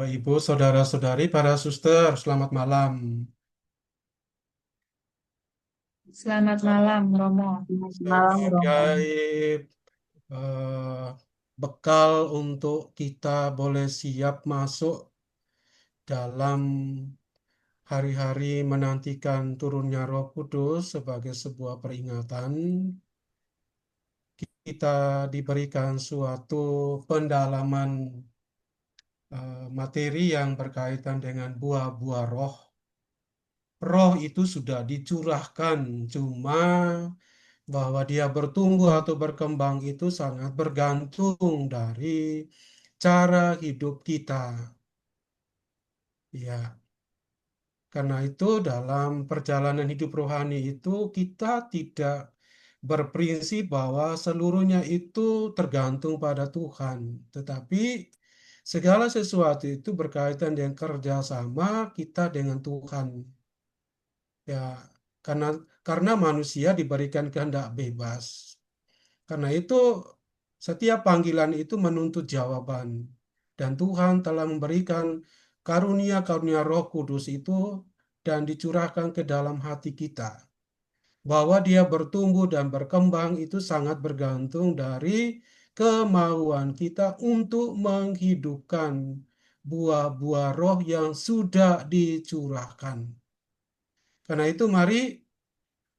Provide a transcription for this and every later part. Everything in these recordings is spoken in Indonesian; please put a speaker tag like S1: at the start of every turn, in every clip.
S1: Bapak, Ibu, saudara-saudari, para suster, selamat malam.
S2: Selamat malam, Romo.
S3: Malam Romo.
S1: Sebagai bekal untuk kita boleh siap masuk dalam hari-hari menantikan turunnya Roh Kudus sebagai sebuah peringatan, kita diberikan suatu pendalaman materi yang berkaitan dengan buah-buah roh. Roh itu sudah dicurahkan, cuma bahwa dia bertumbuh atau berkembang itu sangat bergantung dari cara hidup kita. Ya, karena itu dalam perjalanan hidup rohani itu kita tidak berprinsip bahwa seluruhnya itu tergantung pada Tuhan, tetapi segala sesuatu itu berkaitan dengan kerjasama kita dengan Tuhan. Ya, karena karena manusia diberikan kehendak bebas. Karena itu setiap panggilan itu menuntut jawaban. Dan Tuhan telah memberikan karunia-karunia Roh Kudus itu dan dicurahkan ke dalam hati kita. Bahwa dia bertumbuh dan berkembang itu sangat bergantung dari kemauan kita untuk menghidupkan buah-buah roh yang sudah dicurahkan. Karena itu mari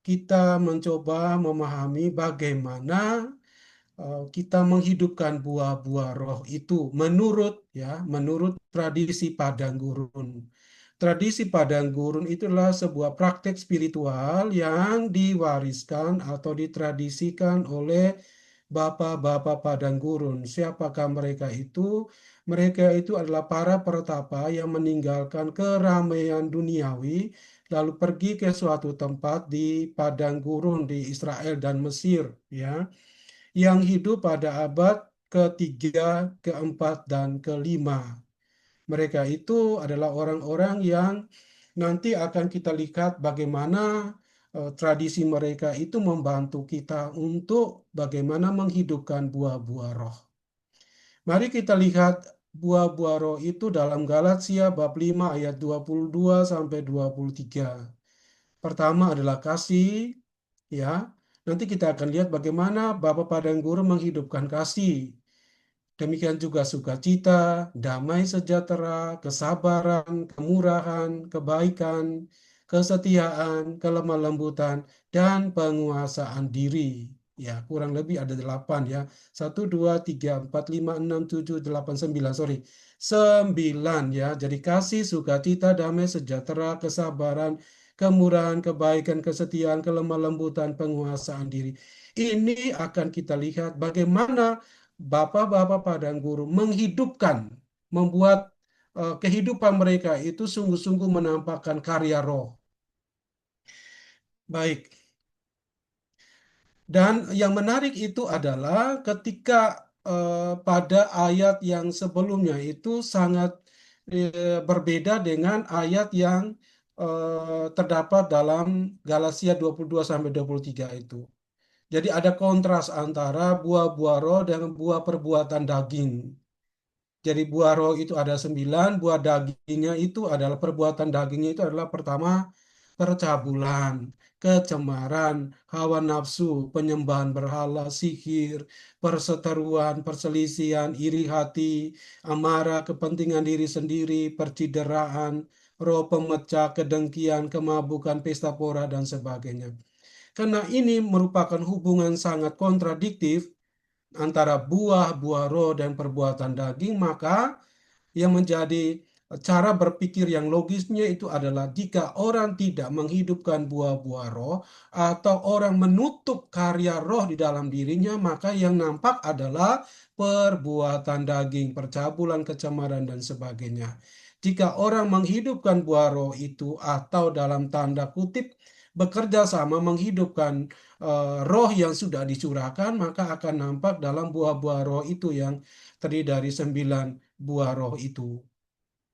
S1: kita mencoba memahami bagaimana kita menghidupkan buah-buah roh itu menurut tradisi padang gurun. Tradisi padang gurun itulah sebuah praktek spiritual yang diwariskan atau ditradisikan oleh bapak-bapak padang gurun. Siapakah mereka itu? Mereka itu adalah para pertapa yang meninggalkan keramaian duniawi lalu pergi ke suatu tempat di padang gurun di Israel dan Mesir, ya, yang hidup pada abad ketiga, keempat, dan kelima. Mereka itu adalah orang-orang yang nanti akan kita lihat bagaimana tradisi mereka itu membantu kita untuk bagaimana menghidupkan buah-buah roh. Mari kita lihat buah-buah roh itu dalam Galatia bab 5 ayat 22 sampai 23. Pertama adalah kasih, ya. Nanti kita akan lihat bagaimana Bapa Padang Gurun menghidupkan kasih. Demikian juga sukacita, damai sejahtera, kesabaran, kemurahan, kebaikan, kesetiaan, kelemah lembutan, dan penguasaan diri. Ya, kurang lebih ada 8 ya. 1, 2, 3, 4, 5, 6, 7, 8, 9. Sorry. 9 ya. Jadi kasih, sukacita, damai sejahtera, kesabaran, kemurahan, kebaikan, kesetiaan, kelemah lembutan, penguasaan diri. Ini akan kita lihat bagaimana bapak-bapak padang gurun menghidupkan, membuat kehidupan mereka itu sungguh-sungguh menampakkan karya roh. Baik. Dan yang menarik itu adalah ketika pada ayat yang sebelumnya itu sangat berbeda dengan ayat yang terdapat dalam Galatia 22-23 itu. Jadi ada kontras antara buah-buah roh dengan buah perbuatan daging. Jadi buah roh itu ada 9, buah dagingnya itu adalah perbuatan dagingnya itu adalah pertama percabulan, kecemaran, hawa nafsu, penyembahan berhala, sihir, perseteruan, perselisihan, iri hati, amarah, kepentingan diri sendiri, percideraan, roh pemecah, kedengkian, kemabukan, pesta pora, dan sebagainya. Karena ini merupakan hubungan sangat kontradiktif antara buah-buah roh dan perbuatan daging, maka yang menjadi cara berpikir yang logisnya itu adalah jika orang tidak menghidupkan buah-buah roh atau orang menutup karya roh di dalam dirinya, maka yang nampak adalah perbuatan daging, percabulan, kecemaran, dan sebagainya. Jika orang menghidupkan buah roh itu atau dalam tanda kutip bekerja sama menghidupkan roh yang sudah dicurahkan, maka akan nampak dalam buah-buah roh itu yang terdiri dari 9 buah roh itu,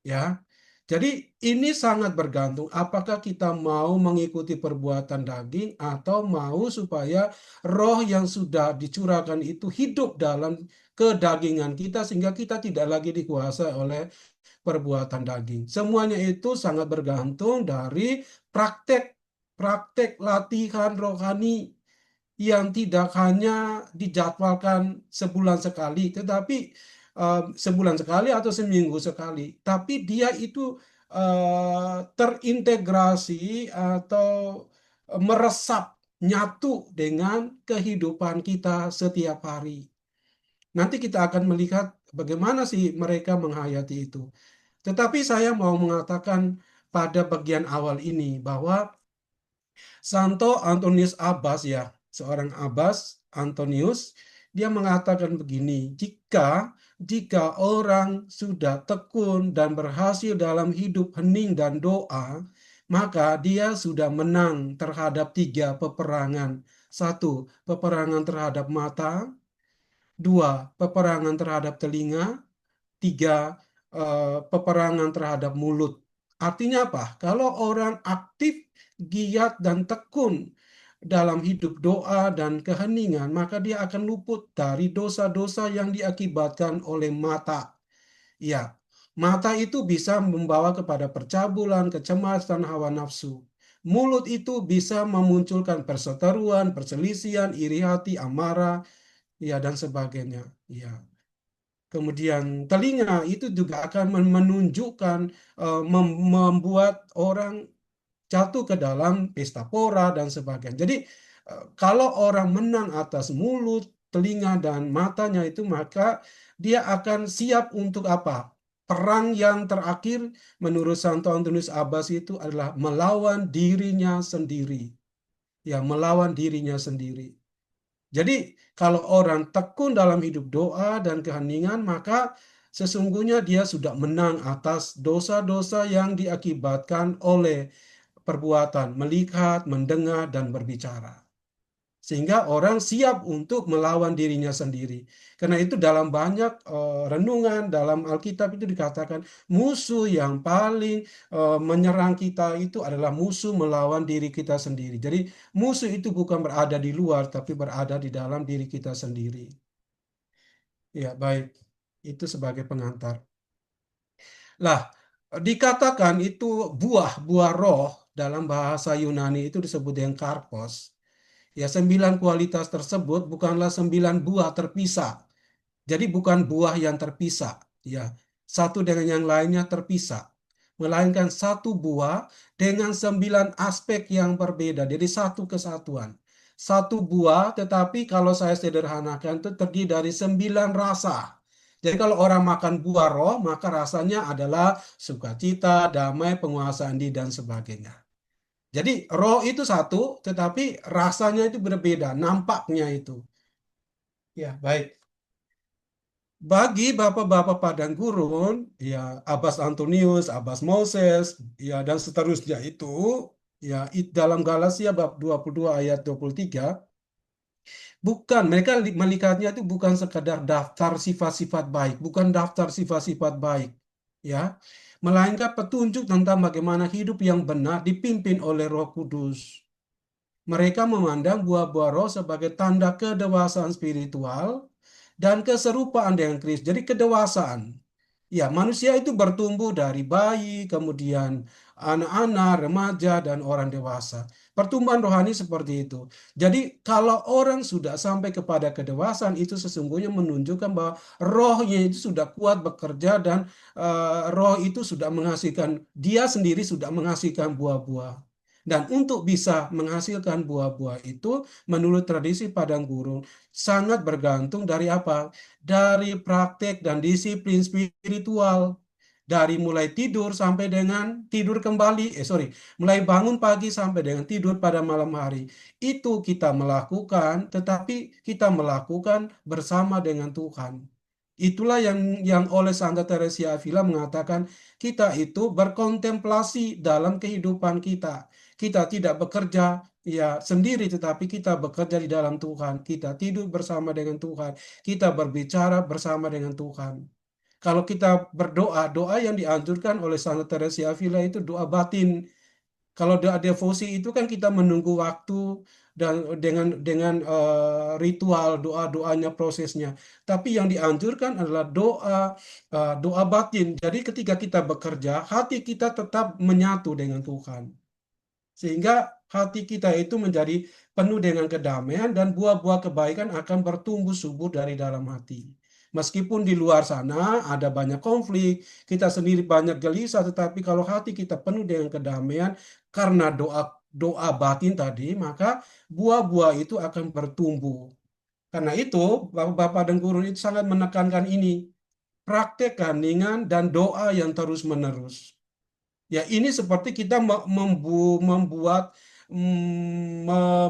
S1: ya. Jadi ini sangat bergantung apakah kita mau mengikuti perbuatan daging atau mau supaya roh yang sudah dicurahkan itu hidup dalam kedagingan kita sehingga kita tidak lagi dikuasai oleh perbuatan daging. Semuanya itu sangat bergantung dari praktek latihan rohani yang tidak hanya dijadwalkan sebulan sekali, tetapi sebulan sekali atau seminggu sekali, tapi dia itu terintegrasi atau meresap nyatu dengan kehidupan kita setiap hari. Nanti kita akan melihat bagaimana sih mereka menghayati itu. Tetapi saya mau mengatakan pada bagian awal ini bahwa Santo Antonius Abbas ya, seorang Abbas Antonius, dia mengatakan begini, jika orang sudah tekun dan berhasil dalam hidup hening dan doa, maka dia sudah menang terhadap tiga peperangan. Satu, peperangan terhadap mata. Dua, peperangan terhadap telinga. Tiga, peperangan terhadap mulut. Artinya apa? Kalau orang aktif, giat, dan tekun dalam hidup doa dan keheningan, maka dia akan luput dari dosa-dosa yang diakibatkan oleh mata. Ya, mata itu bisa membawa kepada percabulan, kecemasan, hawa nafsu. Mulut itu bisa memunculkan perseteruan, perselisihan, iri hati, amarah, ya, dan sebagainya. Ya. Kemudian telinga itu juga akan menunjukkan, membuat orang jatuh ke dalam pesta pora dan sebagainya. Jadi kalau orang menang atas mulut, telinga, dan matanya itu, maka dia akan siap untuk apa? Perang yang terakhir menurut Santo Antonius Abbas itu adalah melawan dirinya sendiri. Ya, melawan dirinya sendiri. Jadi, kalau orang tekun dalam hidup doa dan keheningan, maka sesungguhnya dia sudah menang atas dosa-dosa yang diakibatkan oleh perbuatan melihat, mendengar, dan berbicara. Sehingga orang siap untuk melawan dirinya sendiri. Karena itu dalam banyak renungan dalam Alkitab itu dikatakan musuh yang paling menyerang kita itu adalah musuh melawan diri kita sendiri. Jadi musuh itu bukan berada di luar, tapi berada di dalam diri kita sendiri. Ya, baik. Itu sebagai pengantar. Lah, dikatakan itu buah-buah roh dalam bahasa Yunani itu disebut dengan karpos. Ya, 9 kualitas tersebut bukanlah 9 buah terpisah. Jadi bukan buah yang terpisah, ya. Satu dengan yang lainnya terpisah. Melainkan satu buah dengan 9 aspek yang berbeda. Jadi satu kesatuan. Satu buah, tetapi kalau saya sederhanakan itu terdiri dari 9 rasa. Jadi kalau orang makan buah roh, maka rasanya adalah sukacita, damai, penguasaan diri, dan sebagainya. Jadi roh itu satu, tetapi rasanya itu berbeda, nampaknya itu. Ya, baik. Bagi bapak-bapak padang gurun, ya Abbas Antonius, Abbas Moses, ya dan seterusnya itu, ya dalam Galatia bab 22 ayat 23, bukan mereka melihatnya itu bukan sekadar daftar sifat-sifat baik, bukan daftar sifat-sifat baik, ya, melainkan petunjuk tentang bagaimana hidup yang benar dipimpin oleh Roh Kudus. Mereka memandang buah-buah roh sebagai tanda kedewasaan spiritual dan keserupaan dengan Kristus. Jadi kedewasaan. Ya, manusia itu bertumbuh dari bayi, kemudian anak-anak, remaja, dan orang dewasa. Pertumbuhan rohani seperti itu. Jadi, kalau orang sudah sampai kepada kedewasaan, itu sesungguhnya menunjukkan bahwa rohnya itu sudah kuat bekerja dan roh itu sudah menghasilkan, dia sendiri sudah menghasilkan buah-buah. Dan untuk bisa menghasilkan buah-buah itu, menurut tradisi padang gurun, sangat bergantung dari apa? Dari praktek dan disiplin spiritual. Dari mulai tidur sampai dengan tidur kembali, mulai bangun pagi sampai dengan tidur pada malam hari. Itu kita melakukan, tetapi kita melakukan bersama dengan Tuhan. Itulah yang oleh Santa Teresia Avila mengatakan kita itu berkontemplasi dalam kehidupan kita. Kita tidak bekerja ya sendiri, tetapi kita bekerja di dalam Tuhan. Kita tidur bersama dengan Tuhan. Kita berbicara bersama dengan Tuhan. Kalau kita berdoa, doa yang dianjurkan oleh Santa Teresia Avila itu doa batin. Kalau doa devosi itu kan kita menunggu waktu dan ritual doa-doanya prosesnya. Tapi yang dianjurkan adalah doa batin. Jadi ketika kita bekerja, hati kita tetap menyatu dengan Tuhan. Sehingga hati kita itu menjadi penuh dengan kedamaian dan buah-buah kebaikan akan bertumbuh subur dari dalam hati. Meskipun di luar sana ada banyak konflik, kita sendiri banyak gelisah, tetapi kalau hati kita penuh dengan kedamaian karena doa batin tadi, maka buah-buah itu akan bertumbuh. Karena itu, Bapak dan Guru itu sangat menekankan ini, praktek keheningan dan doa yang terus-menerus. Ya, ini seperti kita membuat,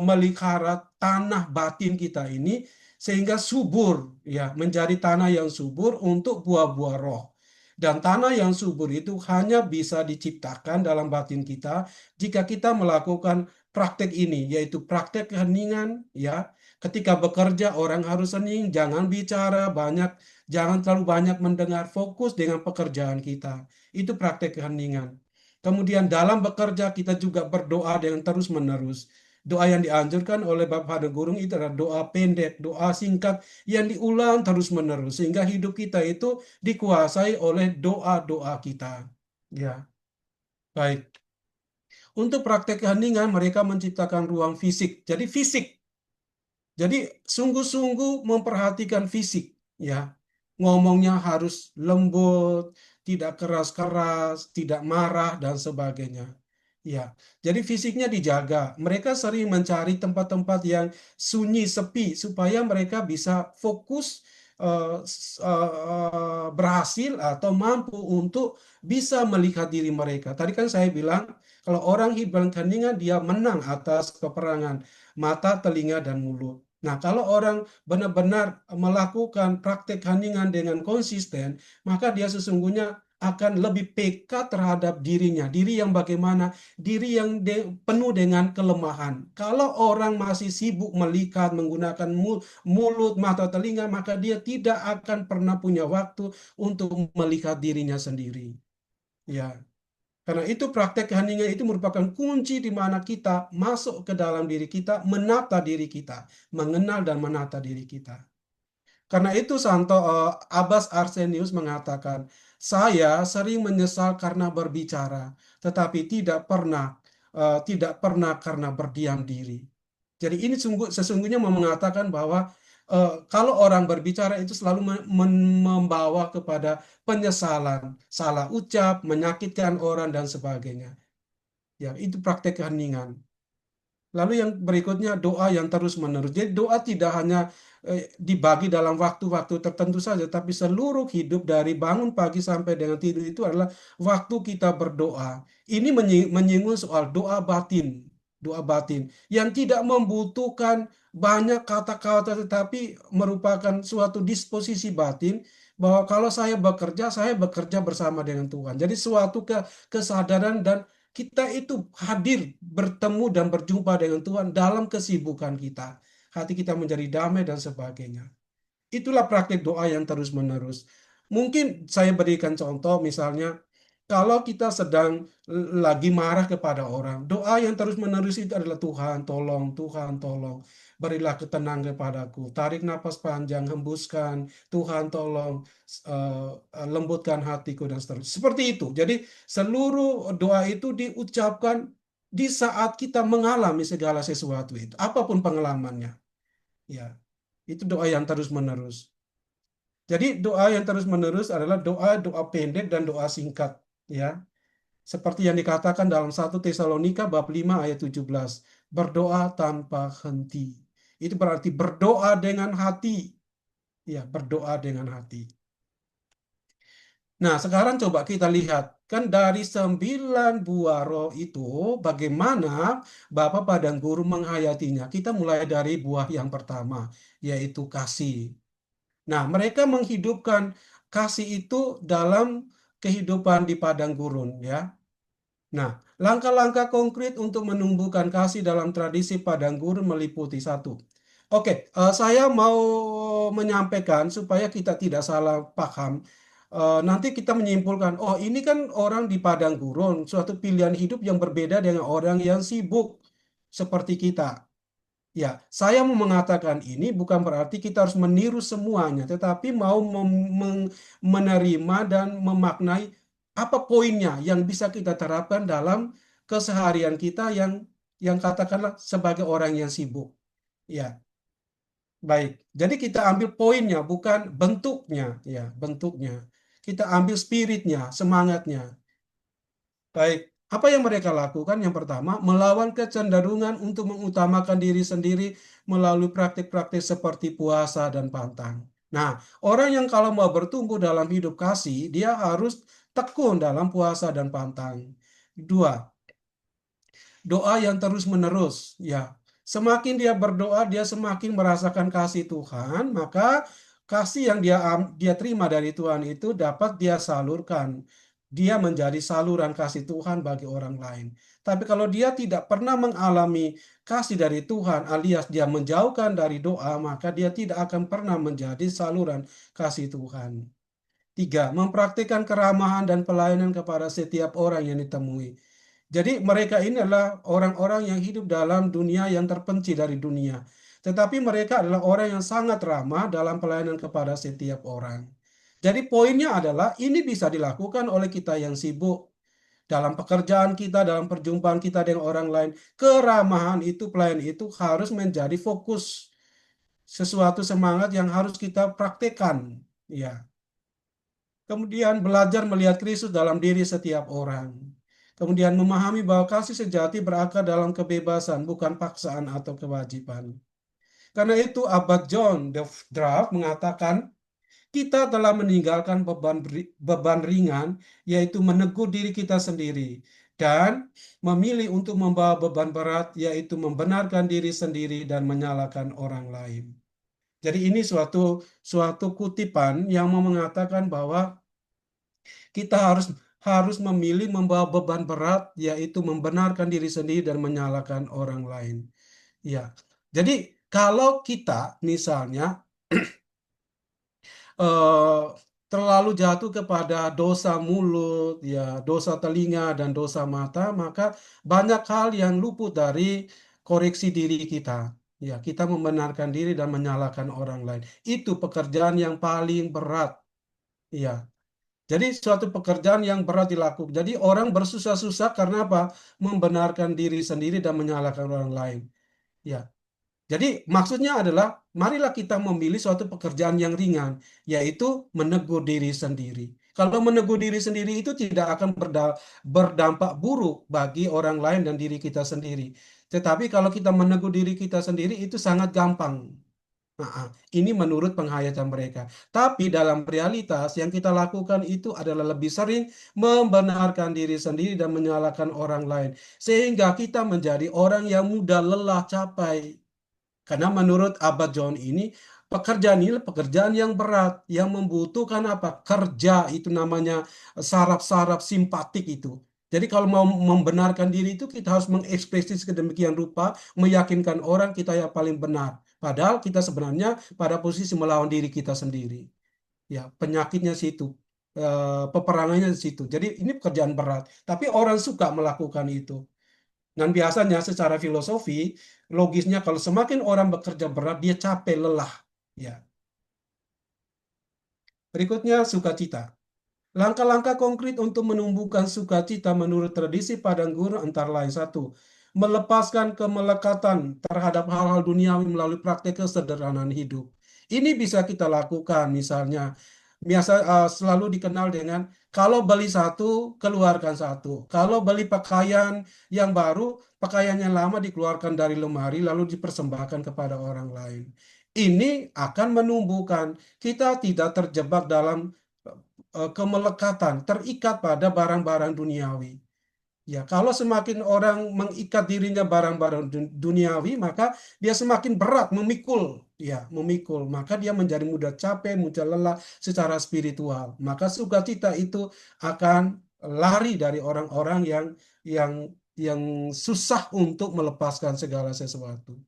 S1: melihara tanah batin kita ini sehingga subur, ya, menjadi tanah yang subur untuk buah-buah roh. Dan tanah yang subur itu hanya bisa diciptakan dalam batin kita jika kita melakukan praktek ini, yaitu praktek keheningan, ya. Ketika bekerja orang harus hening, jangan bicara banyak, jangan terlalu banyak mendengar, fokus dengan pekerjaan kita. Itu praktek keheningan. Kemudian dalam bekerja kita juga berdoa dengan terus-menerus. Doa yang dianjurkan oleh Bapak dan Guru itu adalah doa pendek, doa singkat yang diulang terus-menerus sehingga hidup kita itu dikuasai oleh doa-doa kita. Ya, baik. Untuk praktek keheningan mereka menciptakan ruang fisik. Jadi fisik. Jadi sungguh-sungguh memperhatikan fisik, ya. Ngomongnya harus lembut, tidak keras-keras, tidak marah dan sebagainya. Ya, jadi fisiknya dijaga. Mereka sering mencari tempat-tempat yang sunyi, sepi, supaya mereka bisa fokus, berhasil atau mampu untuk bisa melihat diri mereka. Tadi kan saya bilang, kalau orang hidup keheningan, dia menang atas peperangan mata, telinga, dan mulut. Nah, kalau orang benar-benar melakukan praktek heningan dengan konsisten, maka dia sesungguhnya akan lebih peka terhadap dirinya. Diri yang bagaimana? Diri yang penuh dengan kelemahan. Kalau orang masih sibuk melihat menggunakan mulut, mata, telinga, maka dia tidak akan pernah punya waktu untuk melihat dirinya sendiri. Ya. Karena itu praktek keheningan itu merupakan kunci di mana kita masuk ke dalam diri kita, menata diri kita, mengenal dan menata diri kita. Karena itu Abbas Arsenius mengatakan, saya sering menyesal karena berbicara, tetapi tidak pernah karena berdiam diri. Jadi ini sesungguhnya mau mengatakan bahwa kalau orang berbicara itu selalu membawa kepada penyesalan, salah ucap, menyakitkan orang dan sebagainya. Ya, itu praktek keheningan. Lalu yang berikutnya doa yang terus-menerus. Jadi doa tidak hanya dibagi dalam waktu-waktu tertentu saja, tapi seluruh hidup dari bangun pagi sampai dengan tidur itu adalah waktu kita berdoa. Ini menyinggung soal doa batin. Doa batin yang tidak membutuhkan banyak kata-kata, tetapi merupakan suatu disposisi batin bahwa kalau saya bekerja bersama dengan Tuhan. Jadi suatu kesadaran dan kita itu hadir, bertemu dan berjumpa dengan Tuhan dalam kesibukan kita. Hati kita menjadi damai dan sebagainya. Itulah praktik doa yang terus-menerus. Mungkin saya berikan contoh, misalnya, kalau kita sedang lagi marah kepada orang, doa yang terus-menerus itu adalah Tuhan, tolong, berilah ketenangan kepadaku. Tarik napas panjang, hembuskan, Tuhan, tolong, lembutkan hatiku, dan seterusnya. Seperti itu. Jadi, seluruh doa itu diucapkan di saat kita mengalami segala sesuatu itu, apapun pengalamannya. Ya, itu doa yang terus-menerus. Jadi doa yang terus-menerus adalah doa-doa pendek dan doa singkat, ya. Seperti yang dikatakan dalam 1 Tesalonika bab 5 ayat 17, berdoa tanpa henti. Itu berarti berdoa dengan hati. Ya, berdoa dengan hati. Nah, sekarang coba kita lihat, kan dari 9 buah roh itu, bagaimana Bapak Padang Guru menghayatinya. Kita mulai dari buah yang pertama, yaitu kasih. Nah, mereka menghidupkan kasih itu dalam kehidupan di padang gurun, ya. Nah, langkah-langkah konkret untuk menumbuhkan kasih dalam tradisi padang gurun meliputi satu. Oke, saya mau menyampaikan supaya kita tidak salah paham. Nanti kita menyimpulkan, oh ini kan orang di padang gurun, suatu pilihan hidup yang berbeda dengan orang yang sibuk seperti kita. Ya, saya mau mengatakan ini bukan berarti kita harus meniru semuanya, tetapi mau menerima dan memaknai apa poinnya yang bisa kita terapkan dalam keseharian kita yang katakanlah sebagai orang yang sibuk. Ya, baik. Jadi kita ambil poinnya, bukan bentuknya, ya, bentuknya. Kita ambil spiritnya, semangatnya. Baik, apa yang mereka lakukan? Yang pertama, melawan kecenderungan untuk mengutamakan diri sendiri melalui praktik-praktik seperti puasa dan pantang. Nah, orang yang kalau mau bertumbuh dalam hidup kasih, dia harus tekun dalam puasa dan pantang. Dua, doa yang terus-menerus. Ya, semakin dia berdoa, dia semakin merasakan kasih Tuhan, maka kasih yang dia terima dari Tuhan itu dapat dia salurkan. Dia menjadi saluran kasih Tuhan bagi orang lain. Tapi kalau dia tidak pernah mengalami kasih dari Tuhan, alias dia menjauhkan dari doa, maka dia tidak akan pernah menjadi saluran kasih Tuhan. Tiga, mempraktikkan keramahan dan pelayanan kepada setiap orang yang ditemui. Jadi mereka ini adalah orang-orang yang hidup dalam dunia yang terpencil dari dunia. Tetapi mereka adalah orang yang sangat ramah dalam pelayanan kepada setiap orang. Jadi poinnya adalah ini bisa dilakukan oleh kita yang sibuk dalam pekerjaan kita, dalam perjumpaan kita dengan orang lain. Keramahan itu, pelayan itu harus menjadi fokus sesuatu semangat yang harus kita praktekkan. Ya. Kemudian belajar melihat Kristus dalam diri setiap orang. Kemudian memahami bahwa kasih sejati berakar dalam kebebasan, bukan paksaan atau kewajiban. Karena itu Abad John Draft mengatakan, kita telah meninggalkan beban ringan, yaitu menegur diri kita sendiri, dan memilih untuk membawa beban berat, yaitu membenarkan diri sendiri dan menyalahkan orang lain. Jadi ini suatu suatu kutipan yang mau mengatakan bahwa kita harus harus memilih membawa beban berat, yaitu membenarkan diri sendiri dan menyalahkan orang lain. Ya, jadi kalau kita misalnya eh, terlalu jatuh kepada dosa mulut, ya, dosa telinga dan dosa mata, maka banyak hal yang luput dari koreksi diri kita. Ya, kita membenarkan diri dan menyalahkan orang lain. Itu pekerjaan yang paling berat. Ya, jadi suatu pekerjaan yang berat dilakukan. Jadi orang bersusah-susah karena apa? Membenarkan diri sendiri dan menyalahkan orang lain. Ya. Jadi maksudnya adalah marilah kita memilih suatu pekerjaan yang ringan, yaitu menegur diri sendiri. Kalau menegur diri sendiri itu tidak akan berdampak buruk bagi orang lain dan diri kita sendiri. Tetapi kalau kita menegur diri kita sendiri itu sangat gampang. Nah, ini menurut penghayatan mereka. Tapi dalam realitas yang kita lakukan itu adalah lebih sering membenarkan diri sendiri dan menyalahkan orang lain. Sehingga kita menjadi orang yang mudah lelah capai. Karena menurut Abad John ini, pekerjaan ini pekerjaan yang berat, yang membutuhkan apa? Kerja, itu namanya saraf-saraf simpatik itu. Jadi kalau mau membenarkan diri itu kita harus mengekspresi sedemikian rupa, meyakinkan orang kita yang paling benar. Padahal kita sebenarnya pada posisi melawan diri kita sendiri. Ya, penyakitnya situ, peperangannya di situ. Jadi ini pekerjaan berat, tapi orang suka melakukan itu. Dan biasanya secara filosofi, logisnya kalau semakin orang bekerja berat, dia capek, lelah. Ya. Berikutnya, sukacita. Langkah-langkah konkret untuk menumbuhkan sukacita menurut tradisi Padang Gurun antara lain satu, melepaskan kemelekatan terhadap hal-hal duniawi melalui praktek kesederhanaan hidup. Ini bisa kita lakukan, misalnya, biasa selalu dikenal dengan kalau beli satu, keluarkan satu. Kalau beli pakaian yang baru, pakaian yang lama dikeluarkan dari lemari lalu dipersembahkan kepada orang lain. Ini akan menumbuhkan kita tidak terjebak dalam kemelekatan, terikat pada barang-barang duniawi. Ya, kalau semakin orang mengikat dirinya barang-barang duniawi, maka dia semakin berat memikul, ya, memikul. Maka dia menjadi mudah capek, mudah lelah secara spiritual. Maka sukacita itu akan lari dari orang-orang yang yang susah untuk melepaskan segala sesuatu.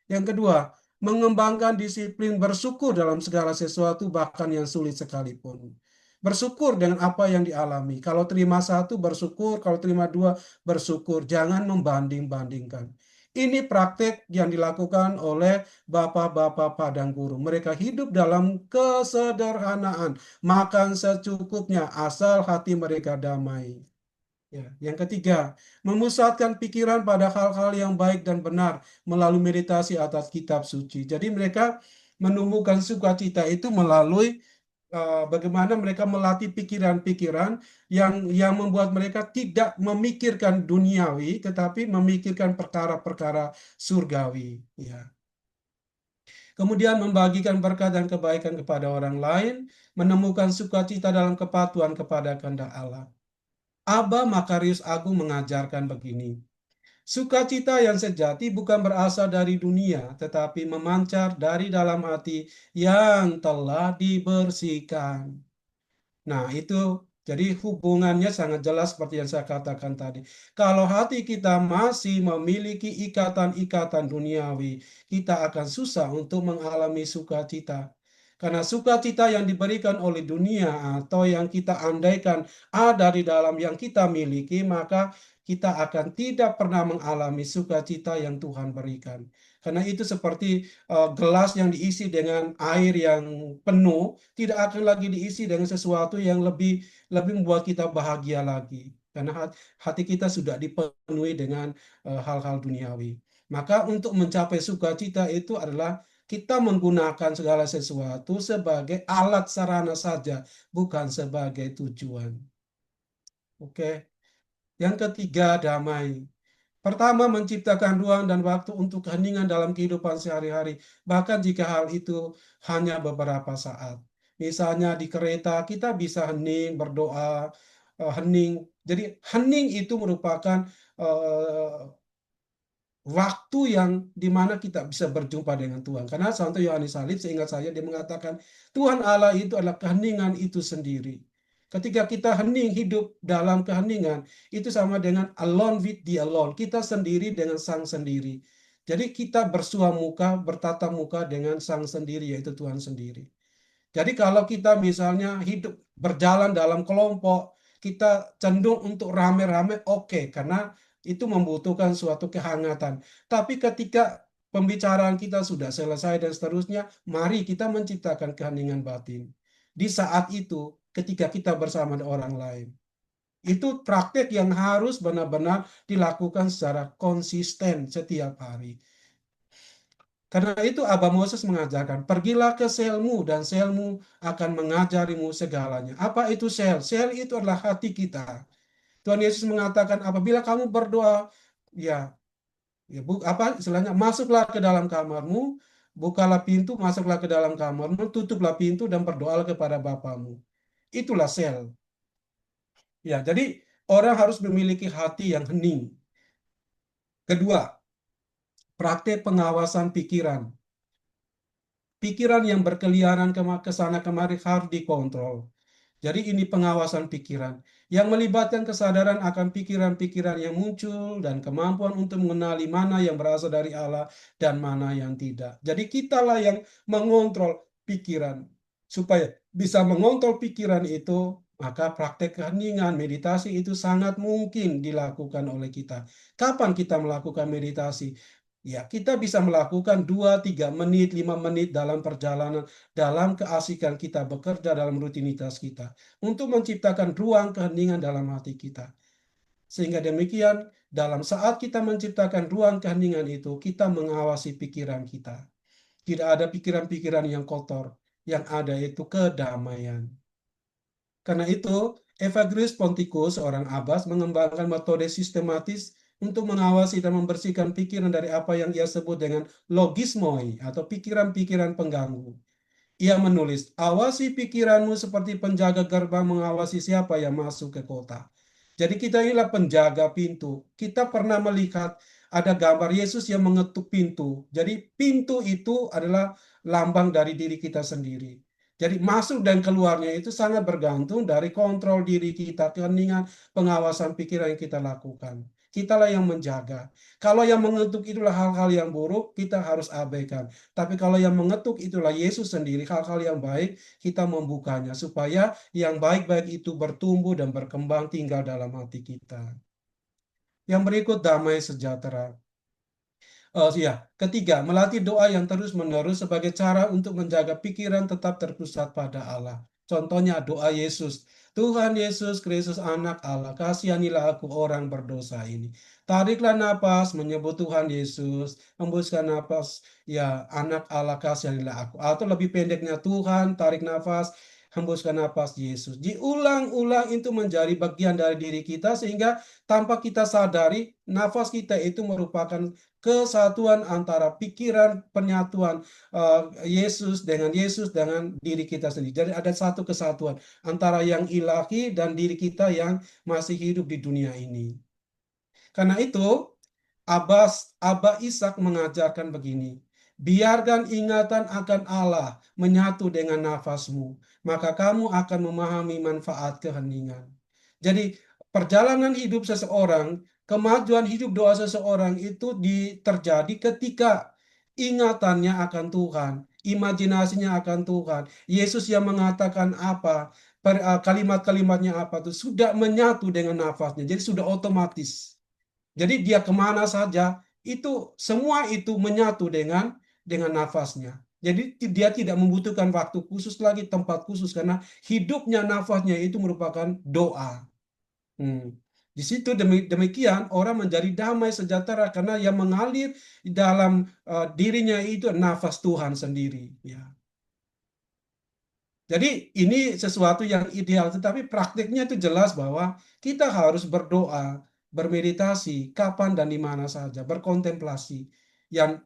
S1: Yang kedua, mengembangkan disiplin bersyukur dalam segala sesuatu, bahkan yang sulit sekalipun. Bersyukur dengan apa yang dialami. Kalau terima satu, bersyukur. Kalau terima dua, bersyukur. Jangan membanding-bandingkan. Ini praktek yang dilakukan oleh bapak-bapak padang gurun. Mereka hidup dalam kesederhanaan, makan secukupnya, asal hati mereka damai. Ya. Yang ketiga, memusatkan pikiran pada hal-hal yang baik dan benar melalui meditasi atas kitab suci. Jadi mereka menumbuhkan sukacita itu melalui bagaimana mereka melatih pikiran-pikiran yang membuat mereka tidak memikirkan duniawi, tetapi memikirkan perkara-perkara surgawi. Ya. Kemudian membagikan berkat dan kebaikan kepada orang lain, menemukan sukacita dalam kepatuhan kepada kehendak Allah. Abba Makarius Agung mengajarkan begini, sukacita yang sejati bukan berasal dari dunia, tetapi memancar dari dalam hati yang telah dibersihkan. Nah, itu jadi hubungannya sangat jelas seperti yang saya katakan tadi. Kalau hati kita masih memiliki ikatan-ikatan duniawi, kita akan susah untuk mengalami sukacita. Karena sukacita yang diberikan oleh dunia atau yang kita andaikan ada di dalam yang kita miliki, maka kita akan tidak pernah mengalami sukacita yang Tuhan berikan. Karena itu seperti gelas yang diisi dengan air yang penuh, tidak akan lagi diisi dengan sesuatu yang lebih lebih membuat kita bahagia lagi. Karena hati kita sudah dipenuhi dengan hal-hal duniawi. Maka untuk mencapai sukacita itu adalah kita menggunakan segala sesuatu sebagai alat sarana saja, bukan sebagai tujuan. Oke. Yang ketiga, damai. Pertama, menciptakan ruang dan waktu untuk keheningan dalam kehidupan sehari-hari, bahkan jika hal itu hanya beberapa saat. Misalnya di kereta, kita bisa hening, berdoa, hening. Jadi hening itu merupakan eh, waktu yang dimana kita bisa berjumpa dengan Tuhan. Karena Santo Yohanes Salib, seingat saya, dia mengatakan Tuhan Allah itu adalah keheningan itu sendiri. Ketika kita hening, hidup dalam keheningan, itu sama dengan alone with the alone. Kita sendiri dengan sang sendiri. Jadi kita bersua muka, bertatap muka dengan sang sendiri, yaitu Tuhan sendiri. Jadi kalau kita misalnya hidup berjalan dalam kelompok, kita cenderung untuk rame-rame, oke, karena itu membutuhkan suatu kehangatan. Tapi ketika pembicaraan kita sudah selesai dan seterusnya, mari kita menciptakan keheningan batin. Di saat itu, ketika kita bersama orang lain. Itu praktek yang harus benar-benar dilakukan secara konsisten setiap hari. Karena itu Abah Moses mengajarkan, pergilah ke selmu dan selmu akan mengajarimu segalanya. Apa itu sel? Sel itu adalah hati kita. Tuhan Yesus mengatakan, apabila kamu berdoa, ya, apa istilahnya, masuklah ke dalam kamarmu, bukalah pintu, masuklah ke dalam kamarmu, tutuplah pintu dan berdoalah kepada Bapamu. Itulah sel. Ya, jadi orang harus memiliki hati yang hening. Kedua, praktek pengawasan pikiran. Pikiran yang berkeliaran ke sana kemari harus dikontrol. Jadi ini pengawasan pikiran yang melibatkan kesadaran akan pikiran-pikiran yang muncul dan kemampuan untuk mengenali mana yang berasal dari Allah dan mana yang tidak. Jadi kitalah yang mengontrol pikiran. Supaya bisa mengontrol pikiran itu, maka praktek keheningan, meditasi itu sangat mungkin dilakukan oleh kita. Kapan kita melakukan meditasi? Ya, kita bisa melakukan 2, 3 menit, 5 menit dalam perjalanan, dalam keasikan kita bekerja dalam rutinitas kita, untuk menciptakan ruang keheningan dalam hati kita. Sehingga demikian, dalam saat kita menciptakan ruang keheningan itu, kita mengawasi pikiran kita. Tidak ada pikiran-pikiran yang kotor, yang ada itu kedamaian. Karena itu, Evagrius Ponticus, seorang abbas, mengembangkan metode sistematis untuk mengawasi dan membersihkan pikiran dari apa yang ia sebut dengan logismoi atau pikiran-pikiran pengganggu. Ia menulis, awasi pikiranmu seperti penjaga gerbang mengawasi siapa yang masuk ke kota. Jadi kita inilah penjaga pintu. Kita pernah melihat ada gambar Yesus yang mengetuk pintu. Jadi pintu itu adalah lambang dari diri kita sendiri. Jadi masuk dan keluarnya itu sangat bergantung dari kontrol diri kita, keheningan, pengawasan pikiran yang kita lakukan. Kitalah yang menjaga. Kalau yang mengetuk itulah hal-hal yang buruk, kita harus abaikan. Tapi kalau yang mengetuk itulah Yesus sendiri, hal-hal yang baik, kita membukanya supaya yang baik-baik itu bertumbuh dan berkembang tinggal dalam hati kita. Yang berikut, damai sejahtera. Oh ya, ketiga, melatih doa yang terus-menerus sebagai cara untuk menjaga pikiran tetap terpusat pada Allah. Contohnya doa Yesus. Tuhan Yesus Kristus anak Allah, kasihanilah aku orang berdosa ini. Tariklah napas, menyebut Tuhan Yesus. Hembuskan napas, ya anak Allah kasihanilah aku. Atau lebih pendeknya Tuhan, tarik nafas, hembuskan napas Yesus. Diulang-ulang itu menjadi bagian dari diri kita sehingga tanpa kita sadari, nafas kita itu merupakan kesatuan antara pikiran penyatuan Yesus dengan diri kita sendiri. Jadi ada satu kesatuan antara yang ilahi dan diri kita yang masih hidup di dunia ini. Karena itu, Abah Ishak mengajarkan begini, biarkan ingatan akan Allah menyatu dengan nafasmu, maka kamu akan memahami manfaat keheningan. Jadi, perjalanan hidup seseorang, kemajuan hidup doa seseorang itu terjadi ketika ingatannya akan Tuhan, imajinasinya akan Tuhan. Yesus yang mengatakan apa, kalimat-kalimatnya apa itu sudah menyatu dengan nafasnya, jadi sudah otomatis. Jadi dia kemana saja, itu semua itu menyatu dengan nafasnya. Jadi dia tidak membutuhkan waktu khusus lagi, tempat khusus, karena hidupnya nafasnya itu merupakan doa. Di situ demikian orang menjadi damai sejahtera karena yang mengalir di dalam dirinya itu nafas Tuhan sendiri. Ya. Jadi ini sesuatu yang ideal, tetapi praktiknya itu jelas bahwa kita harus berdoa, bermeditasi, kapan dan di mana saja, berkontemplasi.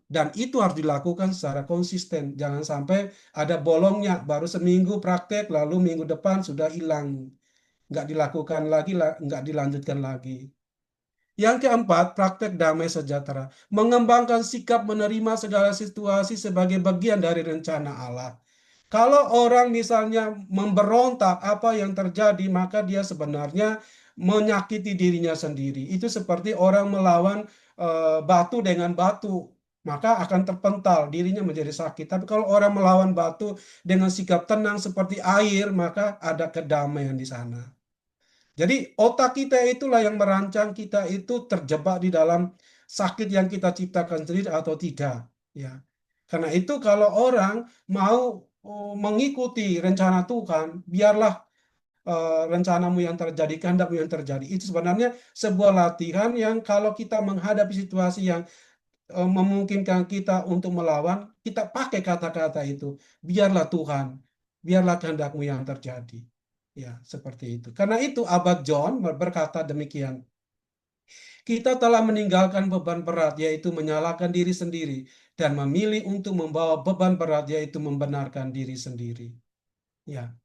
S1: Dan itu harus dilakukan secara konsisten. Jangan sampai ada bolongnya, baru seminggu praktek, lalu minggu depan sudah hilang. Nggak dilakukan lagi, nggak dilanjutkan lagi. Yang keempat, praktek damai sejahtera. Mengembangkan sikap menerima segala situasi sebagai bagian dari rencana Allah. Kalau orang misalnya memberontak apa yang terjadi, maka dia sebenarnya menyakiti dirinya sendiri. Itu seperti orang melawan batu dengan batu, maka akan terpental, dirinya menjadi sakit. Tapi kalau orang melawan batu dengan sikap tenang seperti air, maka ada kedamaian di sana. Jadi otak kita itulah yang merancang kita itu terjebak di dalam sakit yang kita ciptakan sendiri atau tidak. Ya, karena itu kalau orang mau mengikuti rencana Tuhan, biarlah rencanamu yang terjadi, kehendakmu yang terjadi. Itu sebenarnya sebuah latihan yang kalau kita menghadapi situasi yang memungkinkan kita untuk melawan, kita pakai kata-kata itu. Biarlah Tuhan, biarlah kehendakmu yang terjadi. Ya, seperti itu. Karena itu Abad John berkata demikian. Kita telah meninggalkan beban berat, yaitu menyalahkan diri sendiri, dan memilih untuk membawa beban berat, yaitu membenarkan diri sendiri. Ya,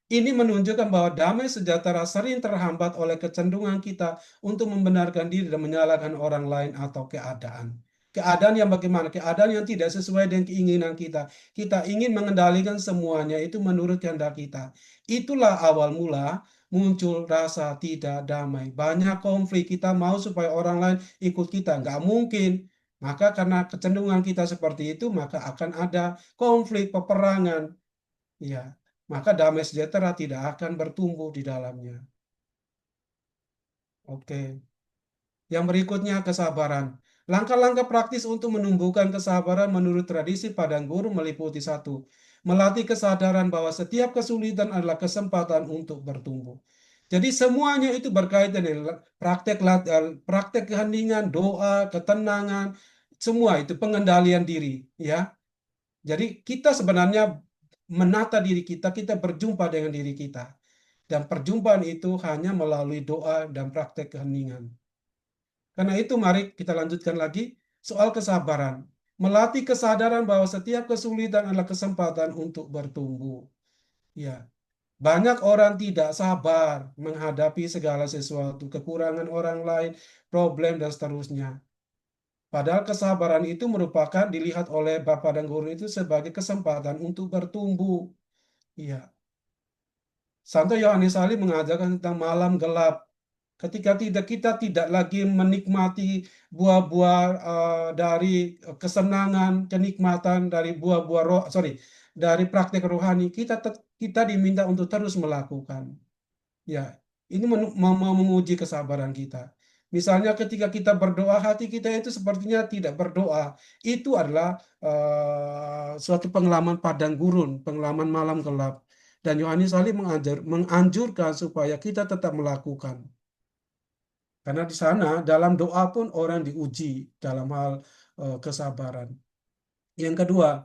S1: ini menunjukkan bahwa damai sejahtera sering terhambat oleh kecenderungan kita untuk membenarkan diri dan menyalahkan orang lain atau keadaan. Keadaan yang bagaimana? Keadaan yang tidak sesuai dengan keinginan kita. Kita ingin mengendalikan semuanya itu menurut kehendak kita. Itulah awal mula muncul rasa tidak damai. Banyak konflik, kita mau supaya orang lain ikut kita. Nggak mungkin. Maka karena kecenderungan kita seperti itu, maka akan ada konflik, peperangan. Ya, maka damai sejahtera tidak akan bertumbuh di dalamnya. Oke. Yang berikutnya kesabaran. Langkah-langkah praktis untuk menumbuhkan kesabaran menurut tradisi Padang Gurun meliputi satu, melatih kesadaran bahwa setiap kesulitan adalah kesempatan untuk bertumbuh. Jadi semuanya itu berkaitan dengan praktek keheningan, doa, ketenangan, semua itu pengendalian diri, ya. Jadi kita sebenarnya menata diri kita, kita berjumpa dengan diri kita. Dan perjumpaan itu hanya melalui doa dan praktek keheningan. Karena itu mari kita lanjutkan lagi soal kesabaran. Melatih kesadaran bahwa setiap kesulitan adalah kesempatan untuk bertumbuh. Ya, banyak orang tidak sabar menghadapi segala sesuatu, kekurangan orang lain, problem dan seterusnya. Padahal kesabaran itu merupakan dilihat oleh Bapak dan Guru itu sebagai kesempatan untuk bertumbuh. Iya. Santo Yohanes Salib mengajarkan tentang malam gelap. Ketika kita tidak lagi menikmati buah-buah dari kesenangan, kenikmatan dari buah-buah roh, sorry, dari praktek rohani, kita diminta untuk terus melakukan. Ya, ini mau menguji kesabaran kita. Misalnya ketika kita berdoa, hati kita itu sepertinya tidak berdoa. Itu adalah suatu pengalaman padang gurun, pengalaman malam gelap. Dan Yohanes Salib menganjurkan supaya kita tetap melakukan. Karena di sana dalam doa pun orang diuji dalam hal kesabaran. Yang kedua,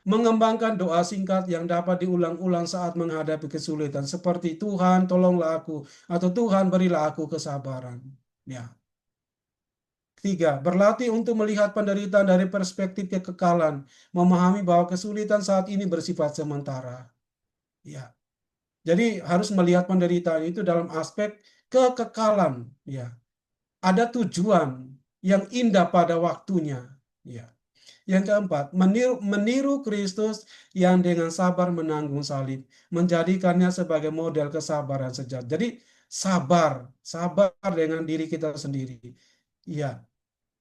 S1: mengembangkan doa singkat yang dapat diulang-ulang saat menghadapi kesulitan, seperti Tuhan tolonglah aku atau Tuhan berilah aku kesabaran. Ya. Tiga, berlatih untuk melihat penderitaan dari perspektif kekekalan, memahami bahwa kesulitan saat ini bersifat sementara. Ya. Jadi harus melihat penderitaan itu dalam aspek kekekalan. Ya. Ada tujuan yang indah pada waktunya. Ya. Yang keempat, meniru Kristus yang dengan sabar menanggung salib, menjadikannya sebagai model kesabaran sejati. Jadi sabar, sabar dengan diri kita sendiri. Ya,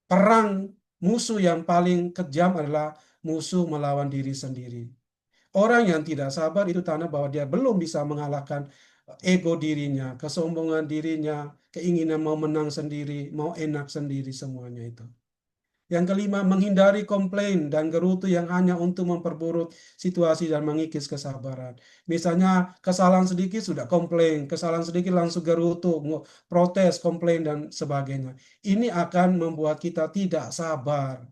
S1: perang musuh yang paling kejam adalah musuh melawan diri sendiri. Orang yang tidak sabar itu tanda bahwa dia belum bisa mengalahkan ego dirinya, kesombongan dirinya, keinginan mau menang sendiri, mau enak sendiri, semuanya itu. Yang kelima, menghindari komplain dan gerutu yang hanya untuk memperburuk situasi dan mengikis kesabaran. Misalnya, kesalahan sedikit sudah komplain, kesalahan sedikit langsung gerutu, protes, komplain, dan sebagainya. Ini akan membuat kita tidak sabar.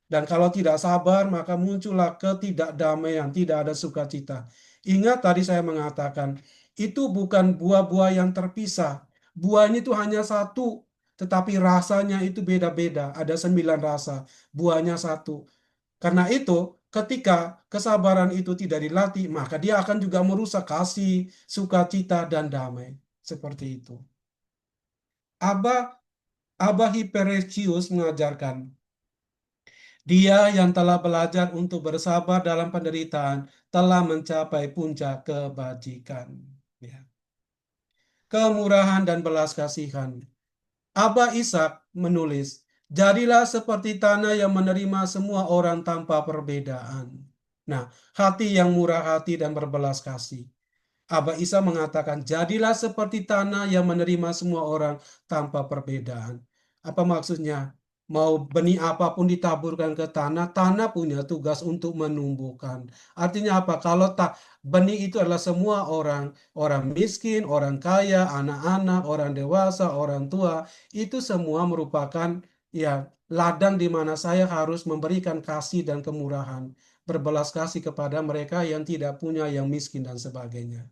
S1: Dan kalau tidak sabar, maka muncullah ketidakdamaian, tidak ada sukacita. Ingat tadi saya mengatakan, itu bukan buah-buah yang terpisah. Buahnya itu hanya satu, tetapi rasanya itu beda-beda. Ada 9 rasa, buahnya satu. Karena itu, ketika kesabaran itu tidak dilatih, maka dia akan juga merusak kasih, sukacita, dan damai. Seperti itu. Abah, Abah Hiperetius mengajarkan, dia yang telah belajar untuk bersabar dalam penderitaan telah mencapai puncak kebajikan. Ya. Kemurahan dan belas kasihan. Abah Ishak menulis, jadilah seperti tanah yang menerima semua orang tanpa perbedaan. Nah, hati yang murah hati dan berbelas kasih. Abah Isa mengatakan, jadilah seperti tanah yang menerima semua orang tanpa perbedaan. Apa maksudnya? Mau benih apapun ditaburkan ke tanah, tanah punya tugas untuk menumbuhkan. Artinya apa? Kalau tak benih itu adalah semua orang, orang miskin, orang kaya, anak-anak, orang dewasa, orang tua, itu semua merupakan ya ladang di mana saya harus memberikan kasih dan kemurahan, berbelas kasih kepada mereka yang tidak punya, yang miskin dan sebagainya.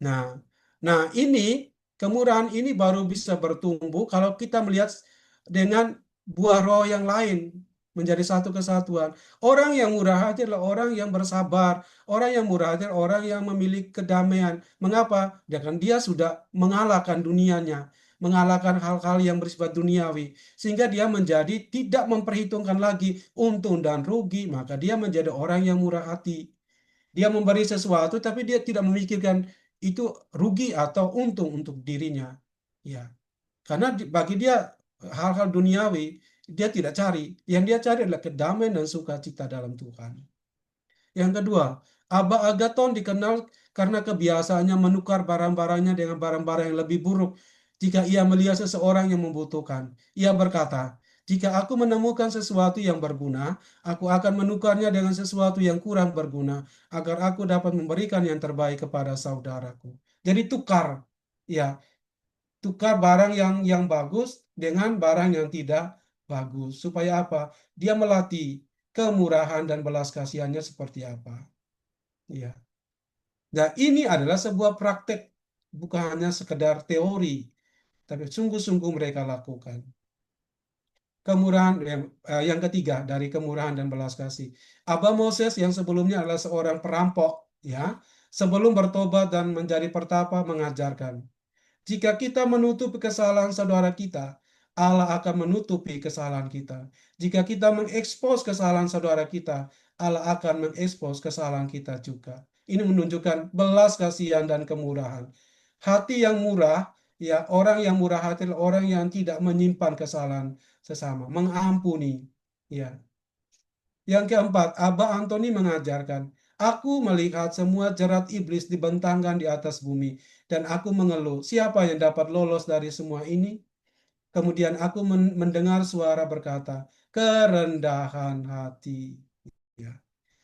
S1: Nah, nah ini kemurahan ini baru bisa bertumbuh kalau kita melihat dengan buah roh yang lain menjadi satu kesatuan. Orang yang murah hati adalah orang yang bersabar. Orang yang murah hati adalah orang yang memiliki kedamaian. Mengapa? Dia sudah mengalahkan dunianya, mengalahkan hal-hal yang bersifat duniawi, sehingga dia menjadi tidak memperhitungkan lagi untung dan rugi, maka dia menjadi orang yang murah hati. Dia memberi sesuatu, tapi dia tidak memikirkan itu rugi atau untung untuk dirinya. Ya, karena bagi dia hal-hal duniawi dia tidak cari. Yang dia cari adalah kedamaian dan sukacita dalam Tuhan. Yang kedua, Abah Agaton dikenal karena kebiasaannya menukar barang-barangnya dengan barang-barang yang lebih buruk jika ia melihat seseorang yang membutuhkan. Ia berkata, jika aku menemukan sesuatu yang berguna, aku akan menukarnya dengan sesuatu yang kurang berguna, agar aku dapat memberikan yang terbaik kepada saudaraku. Jadi tukar, ya, tukar barang yang bagus dengan barang yang tidak bagus. Supaya apa? Dia melatih kemurahan dan belas kasihannya seperti apa. Ya. Nah, ini adalah sebuah praktek, bukan hanya sekedar teori, tapi sungguh-sungguh mereka lakukan. Kemurahan yang ketiga dari kemurahan dan belas kasih. Abah Moses yang sebelumnya adalah seorang perampok, ya, sebelum bertobat dan menjadi pertapa mengajarkan, jika kita menutupi kesalahan saudara kita, Allah akan menutupi kesalahan kita. Jika kita mengekspos kesalahan saudara kita, Allah akan mengekspos kesalahan kita juga. Ini menunjukkan belas kasihan dan kemurahan. Hati yang murah, ya, orang yang murah hati adalah orang yang tidak menyimpan kesalahan sesama, mengampuni. Ya. Yang keempat, Abah Antoni mengajarkan, aku melihat semua jerat iblis dibentangkan di atas bumi, dan aku mengeluh, siapa yang dapat lolos dari semua ini? Kemudian aku mendengar suara berkata, kerendahan hati. Ya.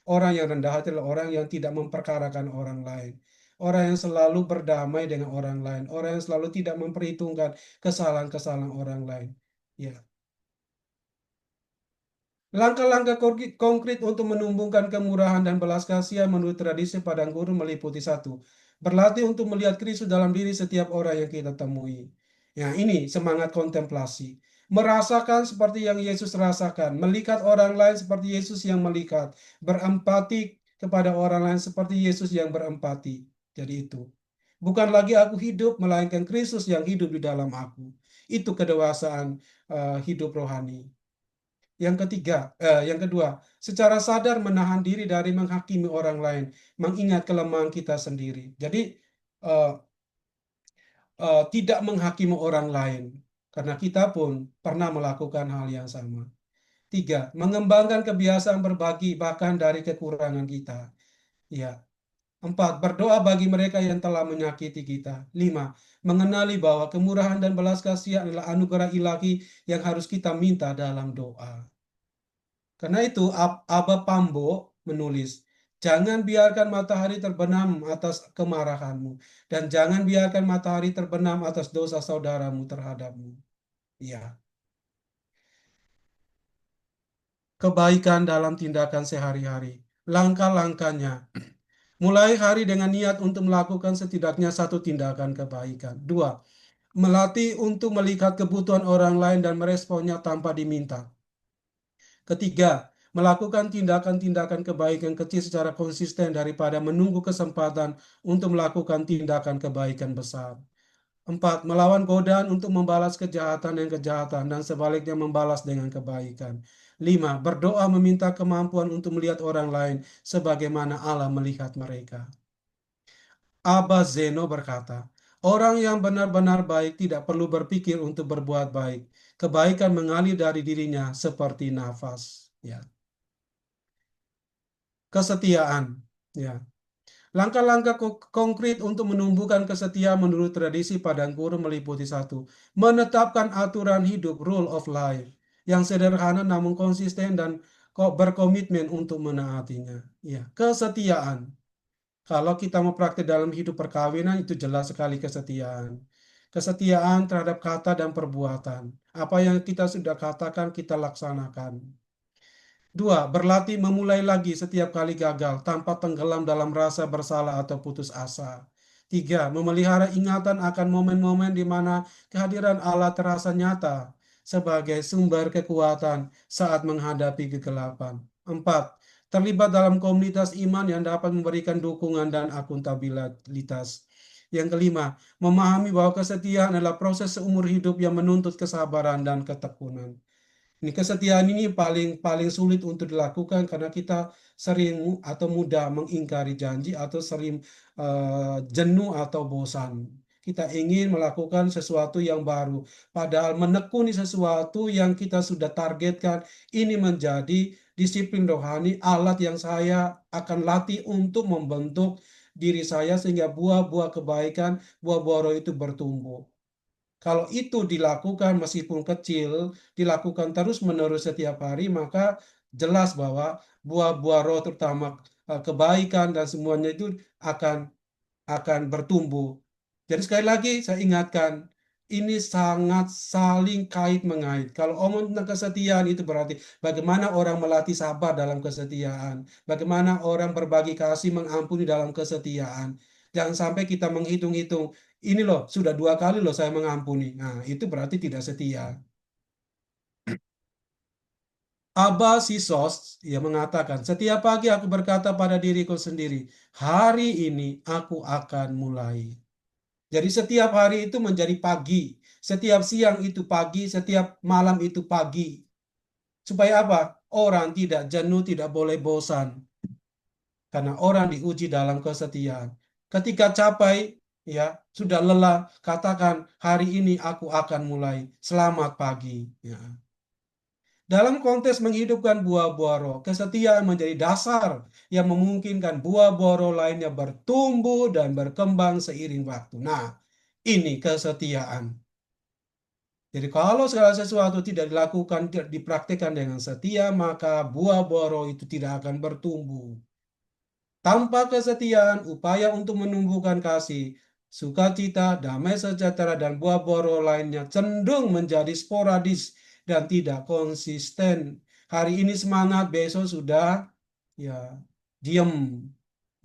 S1: Orang yang rendah hati adalah orang yang tidak memperkarakan orang lain. Orang yang selalu berdamai dengan orang lain. Orang yang selalu tidak memperhitungkan kesalahan-kesalahan orang lain. Ya. Langkah-langkah konkret untuk menumbuhkan kemurahan dan belas kasihan menurut tradisi Padang Gurun meliputi satu, berlatih untuk melihat Kristus dalam diri setiap orang yang kita temui. Ya, ini semangat kontemplasi. Merasakan seperti yang Yesus rasakan, melihat orang lain seperti Yesus yang melihat, berempati kepada orang lain seperti Yesus yang berempati. Jadi itu. Bukan lagi aku hidup, melainkan Kristus yang hidup di dalam aku. Itu kedewasaan hidup rohani. Yang kedua, secara sadar menahan diri dari menghakimi orang lain, mengingat kelemahan kita sendiri. Jadi eh, tidak menghakimi orang lain, karena kita pun pernah melakukan hal yang sama. Tiga, mengembangkan kebiasaan berbagi bahkan dari kekurangan kita. Ya. Empat, berdoa bagi mereka yang telah menyakiti kita. Lima, mengenali bahwa kemurahan dan belas kasihan adalah anugerah ilahi yang harus kita minta dalam doa. Karena itu Abba Pambo menulis, jangan biarkan matahari terbenam atas kemarahanmu dan jangan biarkan matahari terbenam atas dosa saudaramu terhadapmu. Ya, kebaikan dalam tindakan sehari-hari. Langkah-langkahnya. Mulai hari dengan niat untuk melakukan setidaknya satu tindakan kebaikan. Dua, melatih untuk melihat kebutuhan orang lain dan meresponnya tanpa diminta. Ketiga, melakukan tindakan-tindakan kebaikan kecil secara konsisten daripada menunggu kesempatan untuk melakukan tindakan kebaikan besar. Empat, melawan godaan untuk membalas kejahatan dengan kejahatan dan sebaliknya membalas dengan kebaikan. Lima, berdoa meminta kemampuan untuk melihat orang lain sebagaimana Allah melihat mereka. Abba Zeno berkata, orang yang benar-benar baik tidak perlu berpikir untuk berbuat baik. Kebaikan mengalir dari dirinya seperti nafas. Ya. Kesetiaan. Ya. Langkah-langkah konkret untuk menumbuhkan kesetiaan menurut tradisi Padang Gurun meliputi satu, menetapkan aturan hidup rule of life yang sederhana namun konsisten dan kok berkomitmen untuk menaatinya. Ya, kesetiaan. Kalau kita mau praktik dalam hidup perkawinan itu jelas sekali kesetiaan. Kesetiaan terhadap kata dan perbuatan. Apa yang kita sudah katakan kita laksanakan. Dua, berlatih memulai lagi setiap kali gagal tanpa tenggelam dalam rasa bersalah atau putus asa. Tiga, memelihara ingatan akan momen-momen di mana kehadiran Allah terasa nyata sebagai sumber kekuatan saat menghadapi kegelapan. Empat, terlibat dalam komunitas iman yang dapat memberikan dukungan dan akuntabilitas. Yang kelima, memahami bahwa kesetiaan adalah proses seumur hidup yang menuntut kesabaran dan ketekunan. Ini kesetiaan ini paling paling sulit untuk dilakukan karena kita sering atau mudah mengingkari janji atau sering jenuh atau bosan. Kita ingin melakukan sesuatu yang baru, padahal menekuni sesuatu yang kita sudah targetkan ini menjadi disiplin rohani, alat yang saya akan latih untuk membentuk diri saya sehingga buah-buah kebaikan, buah-buah roh itu bertumbuh. Kalau itu dilakukan meskipun kecil, dilakukan terus-menerus setiap hari, maka jelas bahwa buah-buah roh terutama kebaikan dan semuanya itu akan akan bertumbuh. Jadi sekali lagi saya ingatkan, ini sangat saling kait mengait. Kalau omong tentang kesetiaan itu berarti bagaimana orang melatih sabar dalam kesetiaan, bagaimana orang berbagi kasih mengampuni dalam kesetiaan. Jangan sampai kita menghitung-hitung, ini loh sudah 2 kali loh saya mengampuni. Nah, itu berarti tidak setia. Abba Sisos ia mengatakan, setiap pagi aku berkata pada diriku sendiri, hari ini aku akan mulai. Jadi setiap hari itu menjadi pagi, setiap siang itu pagi, setiap malam itu pagi. Supaya apa? Orang tidak jenuh, tidak boleh bosan. Karena orang diuji dalam kesetiaan. Ketika capai, ya sudah lelah, katakan hari ini aku akan mulai. Selamat pagi. Ya. Dalam konteks menghidupkan buah-buah roh, kesetiaan menjadi dasar yang memungkinkan buah-buah roh lainnya bertumbuh dan berkembang seiring waktu. Nah, ini kesetiaan. Jadi kalau segala sesuatu tidak dilakukan, tidak dipraktikkan dengan setia, maka buah-buah roh itu tidak akan bertumbuh. Tanpa kesetiaan, upaya untuk menumbuhkan kasih, sukacita, damai sejahtera, dan buah-buah roh lainnya cenderung menjadi sporadis dan tidak konsisten. Hari ini semangat, besok sudah ya diem,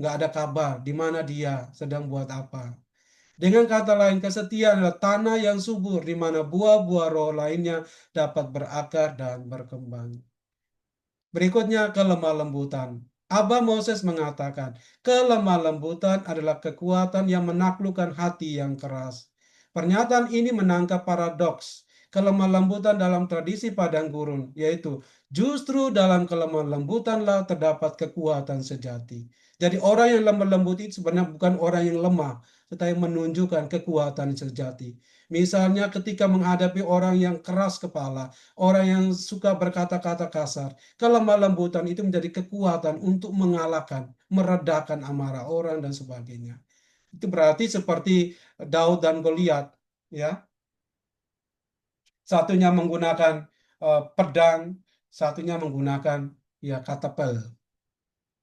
S1: nggak ada kabar di mana dia sedang buat apa. Dengan kata lain, kesetiaan adalah tanah yang subur di mana buah-buah roh lainnya dapat berakar dan berkembang. Berikutnya, kelemah lembutan. Abah Moses mengatakan, kelemah lembutan adalah kekuatan yang menaklukkan hati yang keras. Pernyataan ini menangkap paradoks kelemah lembutan dalam tradisi padang gurun, yaitu justru dalam kelemah lembutanlah terdapat kekuatan sejati. Jadi orang yang lemah lembut itu sebenarnya bukan orang yang lemah, tetapi menunjukkan kekuatan sejati. Misalnya ketika menghadapi orang yang keras kepala, orang yang suka berkata-kata kasar, kelemah lembutan itu menjadi kekuatan untuk mengalahkan, meredakan amarah orang dan sebagainya. Itu berarti seperti Daud dan Goliat, ya. Satunya menggunakan pedang, satunya menggunakan ya katapel.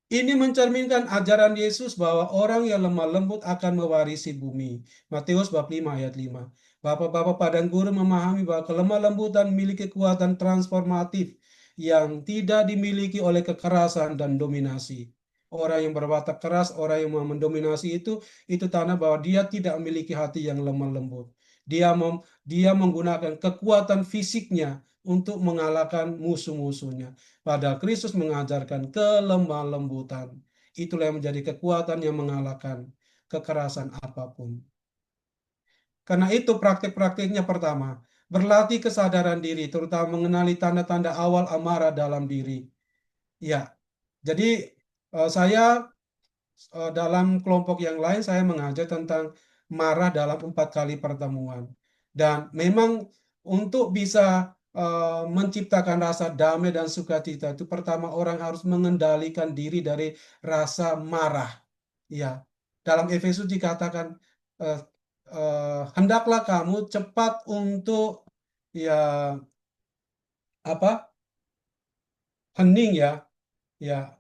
S1: Ini mencerminkan ajaran Yesus bahwa orang yang lemah lembut akan mewarisi bumi. Matius bab 5 ayat 5. Bapak-bapak padang gurun memahami bahwa kelemah lembutan memiliki kekuatan transformatif yang tidak dimiliki oleh kekerasan dan dominasi. Orang yang berwatak keras, orang yang mau mendominasi itu tanda bahwa dia tidak memiliki hati yang lemah lembut. Dia menggunakan kekuatan fisiknya untuk mengalahkan musuh-musuhnya. Padahal Kristus mengajarkan kelemah lembutan. Itulah yang menjadi kekuatan yang mengalahkan kekerasan apapun. Karena itu praktik-praktiknya pertama, berlatih kesadaran diri, terutama mengenali tanda-tanda awal amarah dalam diri. Ya, jadi saya dalam kelompok yang lain saya mengajar tentang marah dalam 4 kali pertemuan. Dan memang untuk bisa menciptakan rasa damai dan sukacita itu pertama orang harus mengendalikan diri dari rasa marah. Ya, dalam Efesus dikatakan eh, hendaklah kamu cepat untuk ya apa hening ya, ya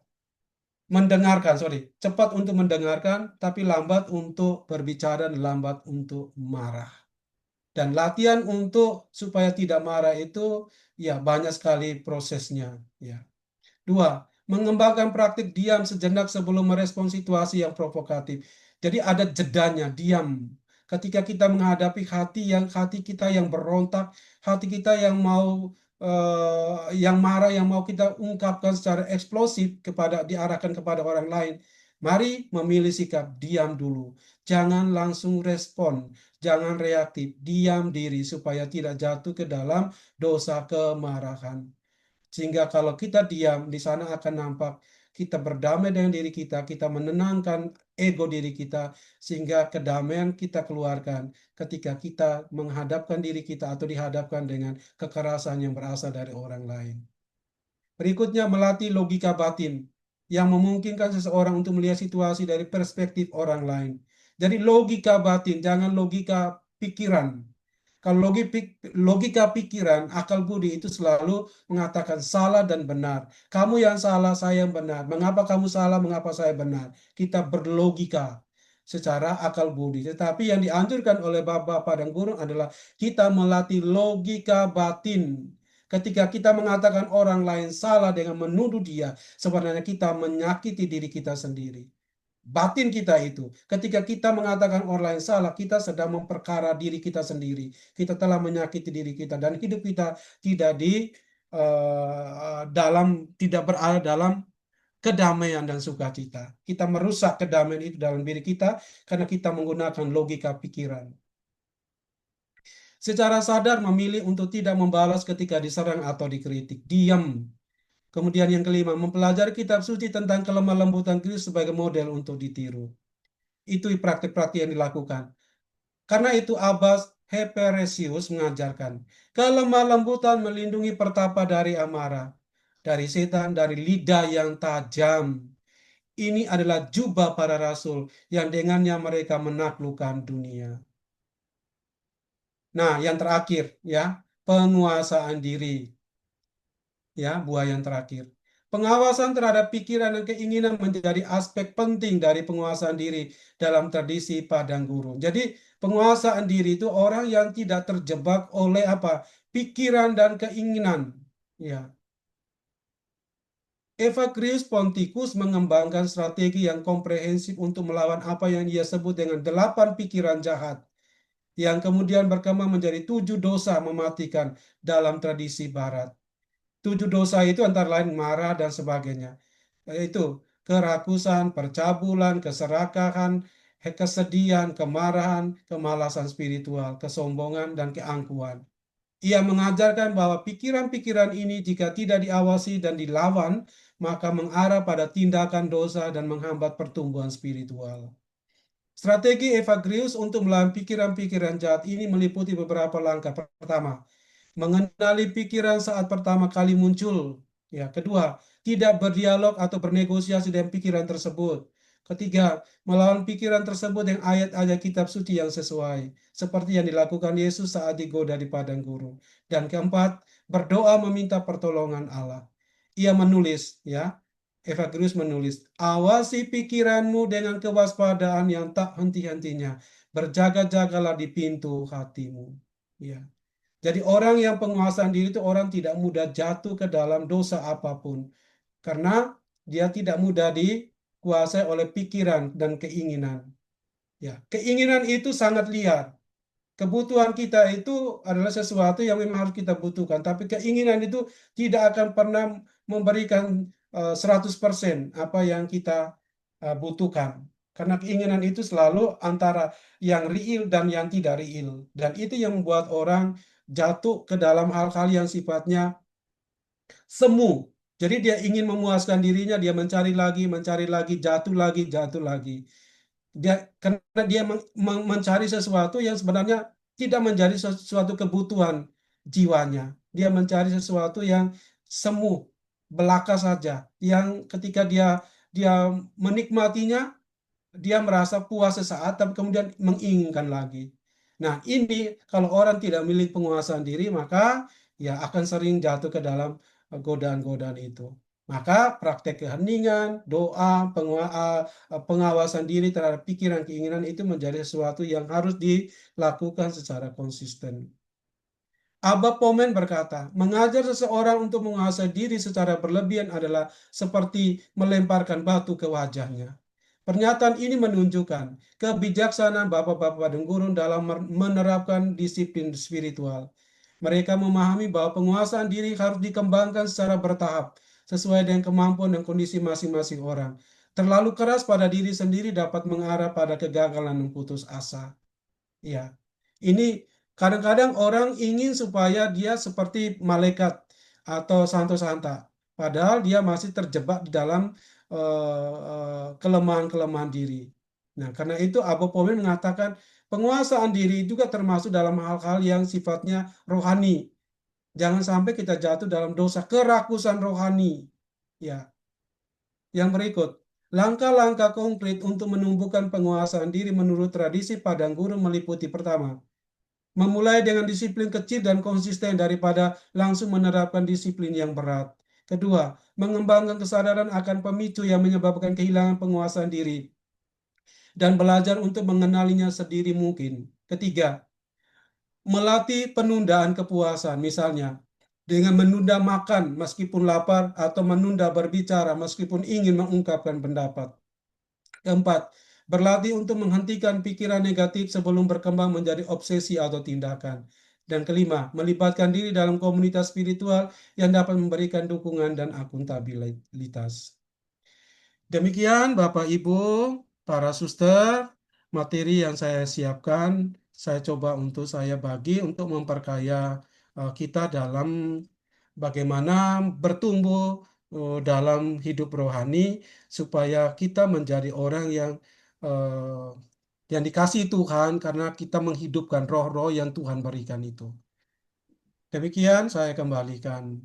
S1: mendengarkan, sorry, cepat untuk mendengarkan, tapi lambat untuk berbicara dan lambat untuk marah. Dan latihan untuk supaya tidak marah itu ya banyak sekali prosesnya. Ya. Dua, mengembangkan praktik diam sejenak sebelum merespons situasi yang provokatif. Jadi ada jedanya, diam. Ketika kita menghadapi hati kita yang berontak, hati kita yang mau yang marah, yang mau kita ungkapkan secara eksplosif diarahkan kepada orang lain. Mari memilih sikap diam dulu. Jangan langsung respon, jangan reaktif, diam diri supaya tidak jatuh ke dalam dosa kemarahan. Sehingga kalau kita diam, di sana akan nampak kita berdamai dengan diri kita, kita menenangkan ego diri kita, sehingga kedamaian kita keluarkan ketika kita menghadapkan diri kita atau dihadapkan dengan kekerasan yang berasal dari orang lain. Berikutnya, melatih logika batin yang memungkinkan seseorang untuk melihat situasi dari perspektif orang lain. Jadi logika batin, jangan logika pikiran. Kalau logika pikiran, akal budi itu selalu mengatakan salah dan benar. Kamu yang salah, saya yang benar. Mengapa kamu salah, mengapa saya benar? Kita berlogika secara akal budi. Tetapi yang dianjurkan oleh Bapak dan Guru adalah kita melatih logika batin. Ketika kita mengatakan orang lain salah dengan menuduh dia, sebenarnya kita menyakiti diri kita sendiri. Batin kita itu, ketika kita mengatakan orang lain salah, kita sedang memperkara diri kita sendiri. Kita telah menyakiti diri kita dan hidup kita tidak di tidak berada dalam kedamaian dan sukacita. Kita merusak kedamaian itu dalam diri kita karena kita menggunakan logika pikiran. Secara sadar memilih untuk tidak membalas ketika diserang atau dikritik. Diam. Kemudian yang kelima, mempelajari kitab suci tentang kelemah lembutan Kristus sebagai model untuk ditiru. Itu praktik-praktik yang dilakukan. Karena itu Abbas Heperesius mengajarkan, kelemah lembutan melindungi pertapa dari amarah, dari setan, dari lidah yang tajam. Ini adalah jubah para rasul yang dengannya mereka menaklukkan dunia. Nah, yang terakhir ya, penguasaan diri. Ya, buah yang terakhir. Pengawasan terhadap pikiran dan keinginan menjadi aspek penting dari penguasaan diri dalam tradisi padang gurun. Jadi, penguasaan diri itu orang yang tidak terjebak oleh apa? Pikiran dan keinginan. Ya. Evagrius Ponticus mengembangkan strategi yang komprehensif untuk melawan apa yang ia sebut dengan 8 pikiran jahat yang kemudian berkembang menjadi 7 dosa mematikan dalam tradisi Barat. 7 dosa itu antara lain marah dan sebagainya. Yaitu kerakusan, percabulan, keserakahan, kesedihan, kemarahan, kemalasan spiritual, kesombongan, dan keangkuhan. Ia mengajarkan bahwa pikiran-pikiran ini jika tidak diawasi dan dilawan, maka mengarah pada tindakan dosa dan menghambat pertumbuhan spiritual. Strategi Evagrius untuk melawan pikiran-pikiran jahat ini meliputi beberapa langkah. Pertama, mengenali pikiran saat pertama kali muncul. Ya, kedua, tidak berdialog atau bernegosiasi dengan pikiran tersebut. Ketiga, melawan pikiran tersebut dengan ayat-ayat kitab suci yang sesuai, seperti yang dilakukan Yesus saat digoda di padang gurun. Dan keempat, berdoa meminta pertolongan Allah. Ia menulis, ya, Evagrius menulis, awasi pikiranmu dengan kewaspadaan yang tak henti-hentinya. Berjaga-jagalah di pintu hatimu. Ya. Jadi orang yang penguasaan diri itu orang tidak mudah jatuh ke dalam dosa apapun. Karena dia tidak mudah dikuasai oleh pikiran dan keinginan. Ya, keinginan itu sangat liar. Kebutuhan kita itu adalah sesuatu yang memang harus kita butuhkan. Tapi keinginan itu tidak akan pernah memberikan 100% apa yang kita butuhkan. Karena keinginan itu selalu antara yang real dan yang tidak real. Dan itu yang membuat orang jatuh ke dalam hal-hal yang sifatnya semu. Jadi dia ingin memuaskan dirinya, dia mencari lagi, jatuh lagi. Dia karena dia mencari sesuatu yang sebenarnya tidak menjadi sesuatu kebutuhan jiwanya. Dia mencari sesuatu yang semu, belaka saja, yang ketika dia menikmatinya, dia merasa puas sesaat, tapi kemudian menginginkan lagi. Nah, ini kalau orang tidak memiliki penguasaan diri, maka ya akan sering jatuh ke dalam godaan-godaan itu. Maka praktek keheningan, doa, pengawasan diri terhadap pikiran keinginan itu menjadi sesuatu yang harus dilakukan secara konsisten. Abba Pomen berkata, mengajar seseorang untuk menguasai diri secara berlebihan adalah seperti melemparkan batu ke wajahnya. Pernyataan ini menunjukkan kebijaksanaan Bapak-Bapak Padang Gurun dalam menerapkan disiplin spiritual. Mereka memahami bahwa penguasaan diri harus dikembangkan secara bertahap, sesuai dengan kemampuan dan kondisi masing-masing orang. Terlalu keras pada diri sendiri dapat mengarah pada kegagalan dan putus asa. Ya, ini kadang-kadang orang ingin supaya dia seperti malaikat atau santo santa, padahal dia masih terjebak di dalam kelemahan-kelemahan diri. Nah, karena itu Abu Pomen mengatakan penguasaan diri juga termasuk dalam hal-hal yang sifatnya rohani. Jangan sampai kita jatuh dalam dosa kerakusan rohani. Ya, yang berikut. Langkah-langkah konkret untuk menumbuhkan penguasaan diri menurut tradisi Padang Gurun meliputi pertama, memulai dengan disiplin kecil dan konsisten daripada langsung menerapkan disiplin yang berat. Kedua, mengembangkan kesadaran akan pemicu yang menyebabkan kehilangan penguasaan diri dan belajar untuk mengenalinya sendiri mungkin. Ketiga, melatih penundaan kepuasan, misalnya dengan menunda makan meskipun lapar atau menunda berbicara meskipun ingin mengungkapkan pendapat. Keempat, berlatih untuk menghentikan pikiran negatif sebelum berkembang menjadi obsesi atau tindakan. Dan kelima, melibatkan diri dalam komunitas spiritual yang dapat memberikan dukungan dan akuntabilitas. Demikian Bapak Ibu, para suster, materi yang saya siapkan, saya coba untuk saya bagi untuk memperkaya kita dalam bagaimana bertumbuh dalam hidup rohani supaya kita menjadi orang yang dikasihi Tuhan karena kita menghidupkan roh-roh yang Tuhan berikan itu. Demikian saya kembalikan.